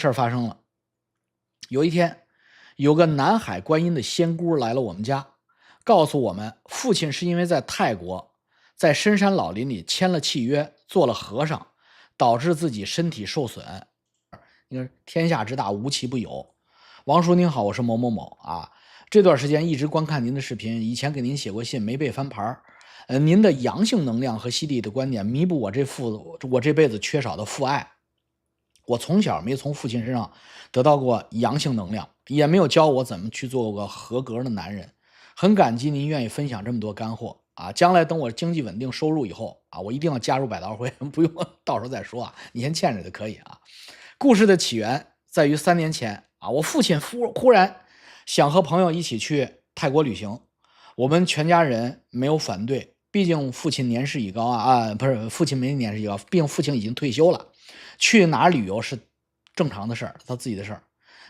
事儿发生了。有一天，有个南海观音的仙姑来了我们家，告诉我们，父亲是因为在泰国，在深山老林里签了契约，做了和尚，导致自己身体受损。你看，天下之大，无奇不有。王叔您好，我是某某某啊。这段时间一直观看您的视频，以前给您写过信，没被翻牌。您的阳性能量和犀利的观点，弥补我这辈子缺少的父爱。我从小没从父亲身上得到过阳性能量，也没有教我怎么去做个合格的男人。很感激您愿意分享这么多干货啊！将来等我经济稳定、收入以后啊，我一定要加入百道会，不用到时候再说啊，你先欠着就可以啊。故事的起源在于3年前啊，我父亲忽然想和朋友一起去泰国旅行，我们全家人没有反对，毕竟父亲年事已高不是父亲没年事已高，毕竟父亲已经退休了，去哪儿旅游是正常的事儿，他自己的事儿。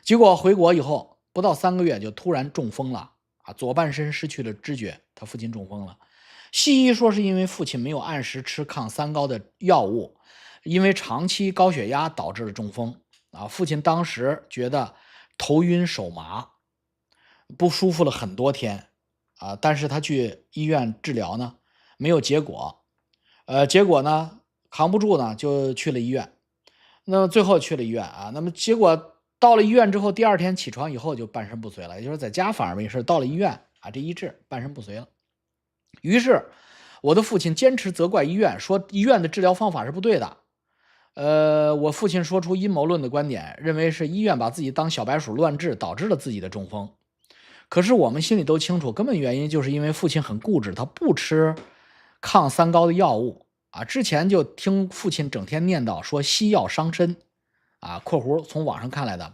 结果回国以后不到3个月就突然中风了啊，左半身失去了知觉，他父亲中风了。西医说是因为父亲没有按时吃抗三高的药物，因为长期高血压导致了中风啊。父亲当时觉得头晕手麻，不舒服了很多天啊，但是他去医院治疗呢，没有结果，结果呢扛不住呢，就去了医院。那么最后去了医院啊，那么结果到了医院之后，第2天起床以后就半身不遂了，也就是在家反而没事，到了医院啊，这一治半身不遂了。于是我的父亲坚持责怪医院，说医院的治疗方法是不对的。我父亲说出阴谋论的观点，认为是医院把自己当小白鼠乱治，导致了自己的中风。可是我们心里都清楚，根本原因就是因为父亲很固执，他不吃抗三高的药物啊。之前就听父亲整天念叨说西药伤身啊（括弧从网上看来的，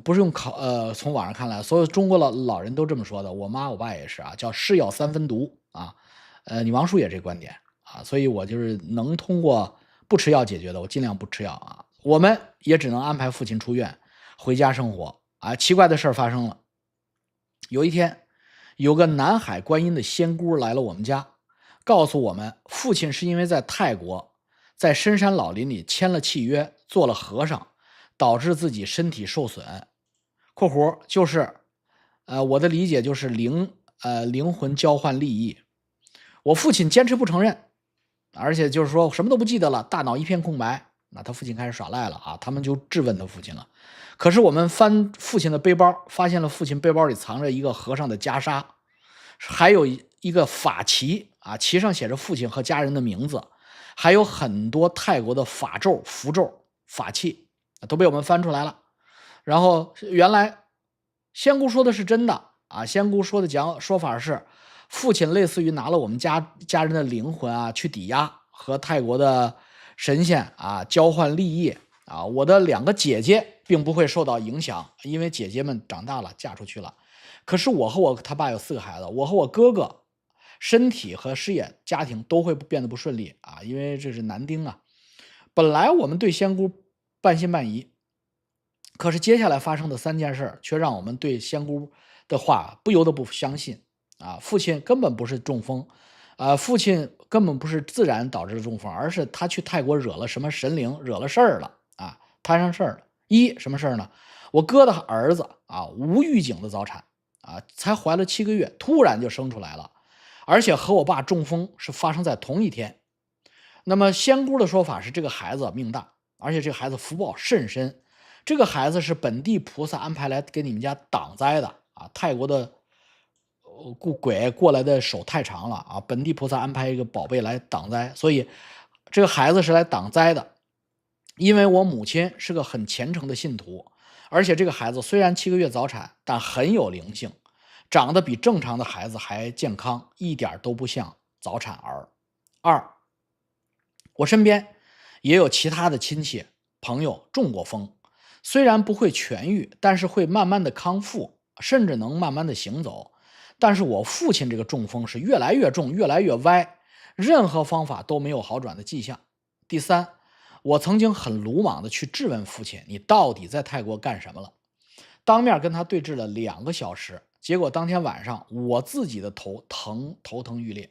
不是从网上看来，所有中国老人都这么说的，我妈我爸也是啊，叫是药三分毒啊。你王叔也这观点啊，所以我就是能通过不吃药解决的，我尽量不吃药啊。我们也只能安排父亲出院回家生活啊。奇怪的事儿发生了。有一天，有个南海观音的仙姑来了我们家，告诉我们，父亲是因为在泰国，在深山老林里签了契约，做了和尚，导致自己身体受损。（括弧就是，我的理解就是灵魂交换利益。我父亲坚持不承认，而且就是说什么都不记得了，大脑一片空白。那他父亲开始耍赖了啊，他们就质问他父亲了。可是我们翻父亲的背包，发现了父亲背包里藏着一个和尚的袈裟，还有一个法旗啊，旗上写着父亲和家人的名字，还有很多泰国的法咒、符咒、法器都被我们翻出来了。然后原来仙姑说的是真的啊，仙姑说的说法是，父亲类似于拿了我们家人的灵魂啊去抵押，和泰国的神仙啊交换利益啊。我的2个姐姐并不会受到影响，因为姐姐们长大了嫁出去了。可是我和他爸有4个孩子，我和我哥哥身体和事业家庭都会变得不顺利啊，因为这是男丁啊。本来我们对仙姑半信半疑，可是接下来发生的3件事却让我们对仙姑的话不由得不相信啊。父亲根本不是中风，父亲根本不是自然导致的中风，而是他去泰国惹了什么神灵，惹了事儿了啊，摊上事儿了。什么事儿呢？我哥的儿子啊，无预警的早产啊，才怀了7个月，突然就生出来了，而且和我爸中风是发生在同一天。那么仙姑的说法是，这个孩子命大，而且这个孩子福报甚深。这个孩子是本地菩萨安排来给你们家挡灾的啊！泰国的鬼过来的手太长了啊！本地菩萨安排一个宝贝来挡灾，所以这个孩子是来挡灾的。因为我母亲是个很虔诚的信徒，而且这个孩子虽然7个月早产，但很有灵性，长得比正常的孩子还健康，一点都不像早产儿。2，我身边也有其他的亲戚朋友中过风，虽然不会痊愈，但是会慢慢的康复，甚至能慢慢的行走。但是我父亲这个中风是越来越重，越来越歪，任何方法都没有好转的迹象。第3，我曾经很鲁莽的去质问父亲，你到底在泰国干什么了？当面跟他对峙了2个小时，结果当天晚上我自己的头疼欲裂，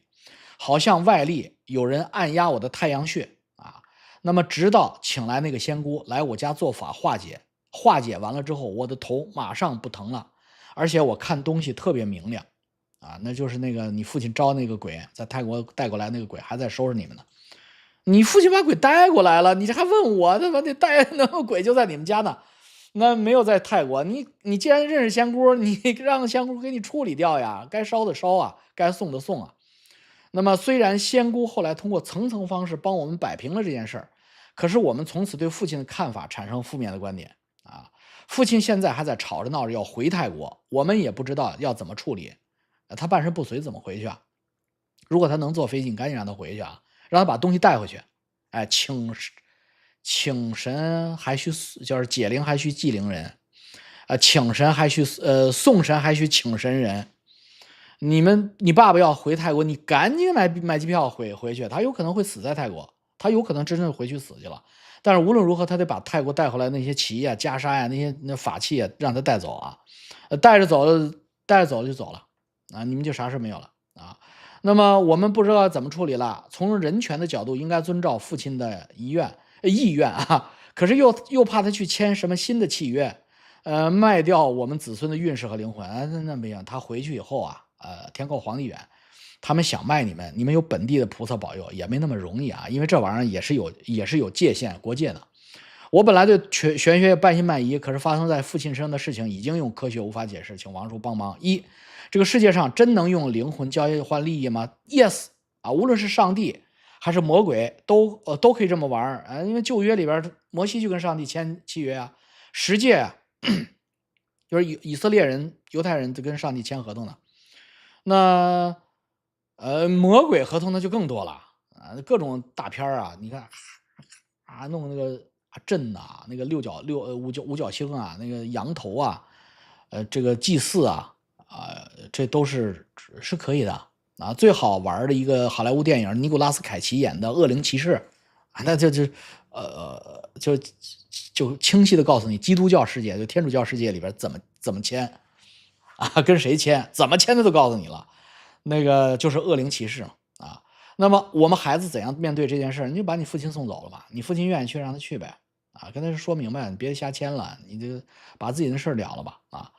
好像外力有人按压我的太阳穴啊。那么直到请来那个仙姑来我家做法化解，化解完了之后，我的头马上不疼了，而且我看东西特别明亮。啊，那就是那个你父亲招那个鬼，在泰国带过来那个鬼还在收拾你们呢。你父亲把鬼带过来了，你这还问我，他妈的带那个鬼就在你们家呢，那没有在泰国。你既然认识仙姑，你让仙姑给你处理掉呀，该烧的烧啊，该送的送啊。那么虽然仙姑后来通过层层方式帮我们摆平了这件事儿，可是我们从此对父亲的看法产生负面的观点啊。父亲现在还在吵着闹着要回泰国，我们也不知道要怎么处理。他半身不遂怎么回去啊？如果他能坐飞机，你赶紧让他回去啊，让他把东西带回去。哎，请神还需就是解铃还需系铃人，请神还需送神还需请神人。你爸爸要回泰国，你赶紧买机票回去，他有可能会死在泰国，他有可能真正回去死去了。但是无论如何，他得把泰国带回来那些旗呀、袈裟呀、那法器啊，让他带走啊，带着走就走了啊，你们就啥事没有了啊。那么我们不知道怎么处理了。从人权的角度，应该遵照父亲的意愿啊，可是又怕他去签什么新的契约，卖掉我们子孙的运势和灵魂。那不行，他回去以后啊，天高皇帝远，他们想卖你们，你们有本地的菩萨保佑，也没那么容易啊，因为这玩意儿也是有界限国界的。我本来对玄学半信半疑，可是发生在父亲身上的事情已经用科学无法解释，请王叔帮忙。一，这个世界上真能用灵魂交换利益吗？Yes 啊，无论是上帝还是魔鬼都可以这么玩儿。因为旧约里边摩西就跟上帝签契约啊，十诫啊，就是以色列人、犹太人就跟上帝签合同的。那魔鬼合同那就更多了啊，各种大片儿啊，你看啊，弄那个阵呐、那个五角星啊，那个羊头啊，这个祭祀啊，这都是可以的啊。最好玩的一个好莱坞电影，尼古拉斯凯奇演的《恶灵骑士》啊，那就清晰的告诉你，基督教世界就天主教世界里边怎么签啊，跟谁签，怎么签的都告诉你了。那个就是恶灵骑士啊。那么我们孩子怎样面对这件事？你就把你父亲送走了吧，你父亲愿意去让他去呗，啊，跟他说明白，你别瞎签了，你就把自己的事了了吧，啊。